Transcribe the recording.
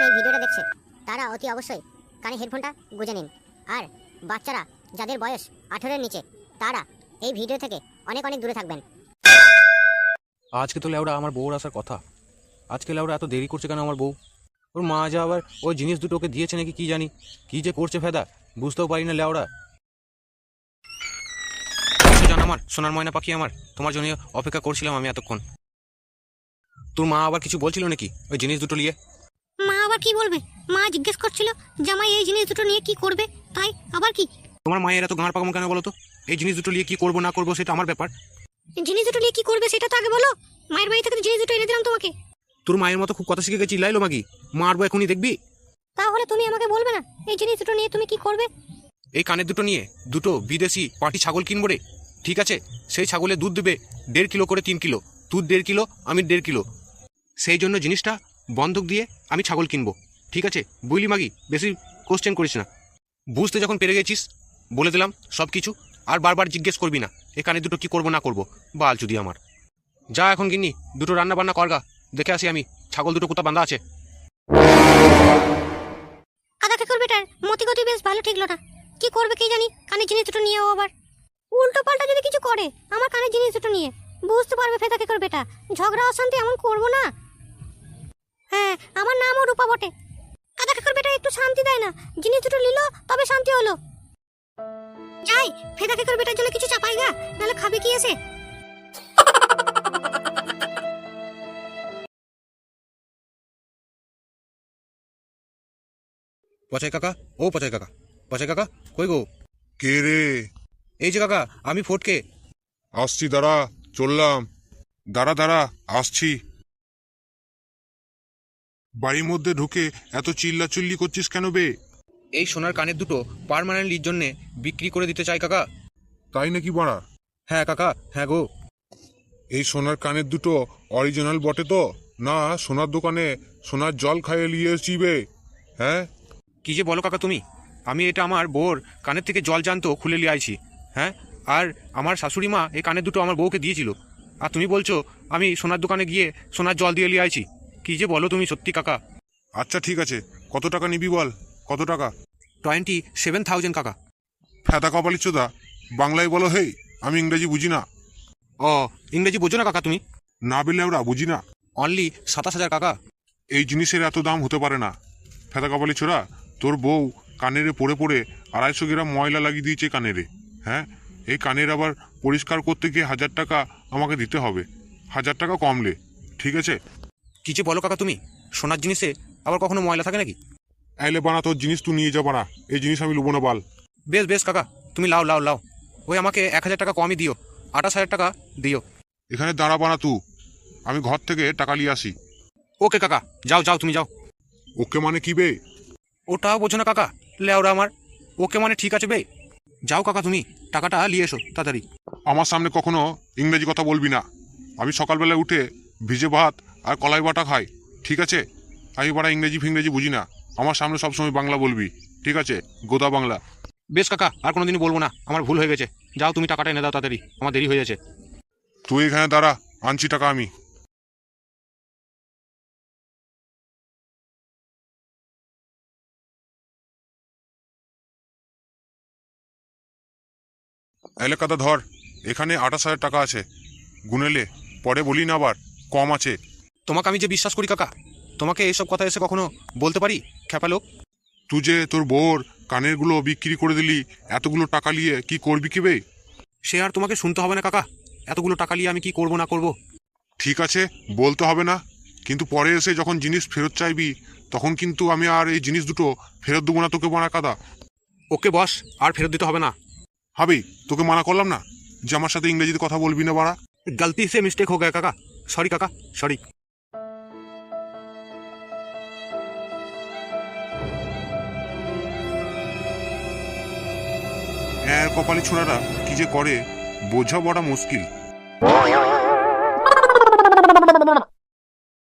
এই ভিডিওটা দেখছে তারা অতি অবশ্যই কানে হেডফোনটা গুঁজে নিন। আর বাচ্চারা যাদের বয়স 18-এর নিচে তারা এই ভিডিও থেকে অনেক অনেক দূরে থাকবেন। আজকে তো লেওড়া আমার বউর আসার কথা, আজকে লেওড়া এত দেরি করছে কেন আমার বউ? ওর মা যা আবার ওই জিনিস দুটো ওকে দিয়েছে নাকি কি জানি, কি যে করছে ফেদা বুঝতেও পারি না লেওড়া। জান আমার সোনার ময়না পাখি আমার, তোমার জন্য অপেক্ষা করছিলাম আমি এতক্ষণ। তোর মা আবার কিছু বলছিল নাকি ওই জিনিস দুটো নিয়ে? মা আবার কি বলবে? মা জিজ্ঞেস করছিল জামাই এই জিনিস দুটো নিয়ে কি করবে, তাই আবার কি? তোমার মায়ের এত গাঁড় পাকামো কেন বলো তো? এই জিনিস দুটো নিয়ে কি করবো না করবো সেটা আমার ব্যাপার। জিনিস দুটো নিয়ে কি করবে সেটা তো আগে বলো। মায়ের বাড়ি থেকে জিনিস দুটো এনে দিলাম তোমাকে। তোর মায়ের মতো খুব কথা শিখে গেছি লাইলো মাগি, মারবো এখনই দেখবি। তাহলে তুমি আমাকে বলবে না এই জিনিস দুটো নিয়ে তুমি কি করবে? এই কানের দুটো নিয়ে দুটো বিদেশি পাটি ছাগল কিনবো রে, ঠিক আছে? সেই ছাগলের দুধ দেবে 1.5 কিলো করে, 3 কিলো দুধ, 1.5 কিলো আমি 1.5 কিলো। সেই জন্য জিনিসটা বন্ধক দিয়ে আমি ছাগল কিনবো, ঠিক আছে? বুঝলি মাগি, বেশি কোশ্চেন করিস না। বুঝতে যখন পেরে গেছিস বলে দিলাম সব কিছু, আর বারবার জিজ্ঞেস করবি না এই কানের দুটো কি করবো না করবো। বাল চুদি আমার, যা এখন গিন্নি দুটো রান্না বান্না করগা, দেখে আসি আমি ছাগল দুটো কোথা বাঁধা আছে। কাদা কাকুর বেটার মতিগতি বেশ ভালো ঠিকলো না, কি করবে কে জানি কানের জিনিস দুটো নিয়েও আবার উল্টো পাল্টা যদি কিছু করে আমার কানের জিনিস দুটো নিয়ে, বুঝতে পারবে ফেদা কাকুর বেটা ঝগড়া অশান্তি এমন করবো না। হ্যাঁ, আমার নামও রূপা বটে। কাদা কাকুর বেটা একটু শান্তি দেয় না, জিনিস দুটো নিল তবে শান্তি হলো। যাই ফেদা কাকুর বেটার জন্য কিছু চাপাই গা, নাহলে খাবে কি এসে। পচাই কাকা, ও পচাই কাকা, পচাই কাকা কই গো? কে রে? এই যে কাকা আমি ফটকে। আসছি, দাঁড়া, চললাম। দাঁড়া দাঁড়া, আসছি। বাড়ির মধ্যে ঢুকে এত চিল্লাচিল্লি করছিস কেন বে? এই সোনার কানের দুটো পার্মানেন্টলির জন্য বিক্রি করে দিতে চাই কাকা। তাই নাকি বাড়া? হ্যাঁ কাকা, হ্যাঁ গো। এই সোনার কানের দুটো অরিজিনাল বটে তো না? সোনার দোকানে সোনার জল খাইয়ে নিয়ে এসছি বে? হ্যাঁ, কি যে বলো কাকা তুমি, আমি এটা আমার বোর কানের থেকে জল জানতো খুলে নিয়ে আইছি। হ্যাঁ, আর আমার শাশুড়ি মা এই কানের দুটো আমার বউকে দিয়েছিল, আর তুমি বলছো আমি সোনার দোকানে গিয়ে সোনার জল দিয়ে নিয়ে আইছি। কি যে বলো তুমি সত্যি কাকা। আচ্ছা ঠিক আছে, কত টাকা নিবি বল? কত টাকা? 27,000 কাকা। ফেতা কপালি চোদা, বাংলায় বলো হেই, আমি ইংরেজি বুঝি না। ও, ইংরেজি বোঝো না কাকা তুমি? না বেলে ওরা বুঝি না। অনলি 27,000 কাকা। এই জিনিসের এত দাম হতে পারে না। ফেতা কপালি ছোড়া, তোর বউ কানেরে পড়ে পড়ে 250 গ্রাম ময়লা লাগিয়ে দিয়েছে কানেরে। হ্যাঁ, এই কানের আবার পরিষ্কার করতে গিয়ে 1000 টাকা আমাকে দিতে হবে। 1000 টাকা কমলে, ঠিক আছে? কি যে বলো কাকা তুমি, সোনার জিনিসে আবার কখনো ময়লা থাকে নাকি? আইলে বানা, তোর জিনিস তুই নিয়ে যাবা না, এই জিনিস আমি লুবো না বাল। বেশ বেশ কাকা, তুমি লাও লাও লাও, ওই আমাকে 1000 টাকা কমই দিও, 28,000 টাকা দিও। এখানে দাঁড়া বানা তুই, আমি ঘর থেকে টাকা নিয়ে আসি। ওকে কাকা, যাও যাও তুমি যাও। ওকে মানে কি বে? ওটাও বোঝো না কাকা, লেওরা আমার। ওকে মানে ঠিক আছে বে, যাও কাকা তুমি টাকাটা নিয়ে এসো তাড়াতাড়ি। আমার সামনে কখনো ইংরেজি কথা বলবি না। আমি সকালবেলা উঠে ভিজে ভাত আর কলাই বাটা খাই, ঠিক আছে? আমি বাড়া ইংরেজি ফিংরেজি বুঝি না। আমার সামনে সবসময় বাংলা বলবি, ঠিক আছে? গোদা বাংলা। বেশ কাকা, আর কোনোদিনই বলবো না, আমার ভুল হয়ে গেছে। যাও তুমি টাকাটা এনে দাও তাড়াতাড়ি, আমার দেরি হয়ে যাচ্ছে। তুই এখানে দাঁড়া, আনছি টাকা আমি। এলাকাটা ধর, এখানে 28,000 টাকা আছে, গুনেলে পরে বলি না আবার কম আছে। তোমাকে আমি যে বিশ্বাস করি কাকা, তোমাকে এইসব কথা এসে কখনো বলতে পারি খ্যাপা লোক? তুই যে তোর বউর কানেরগুলো বিক্রি করে দিলি এতগুলো টাকা নিয়ে, কি করবি কি বে? সে আর তোমাকে শুনতে হবে না কাকা, এতগুলো টাকা নিয়ে আমি কি করব না করব। ঠিক আছে, বলতে হবে না, কিন্তু পরে এসে যখন জিনিস ফেরত চাইবি তখন কিন্তু আমি আর এই জিনিস দুটো ফেরত দেবো না তোকে বানা কাদা। ওকে বস, আর ফেরত দিতে হবে না। হবে, তোকে মানা করলাম না যে আমার সাথে ইংরেজিতে কথা বলবি না বাড়া। गलती से मिस्टेक हो गया काका, सॉरी काका, सॉरी। কপালি ছোড়ারা কি যে করে বোঝা বড় মুশকিল।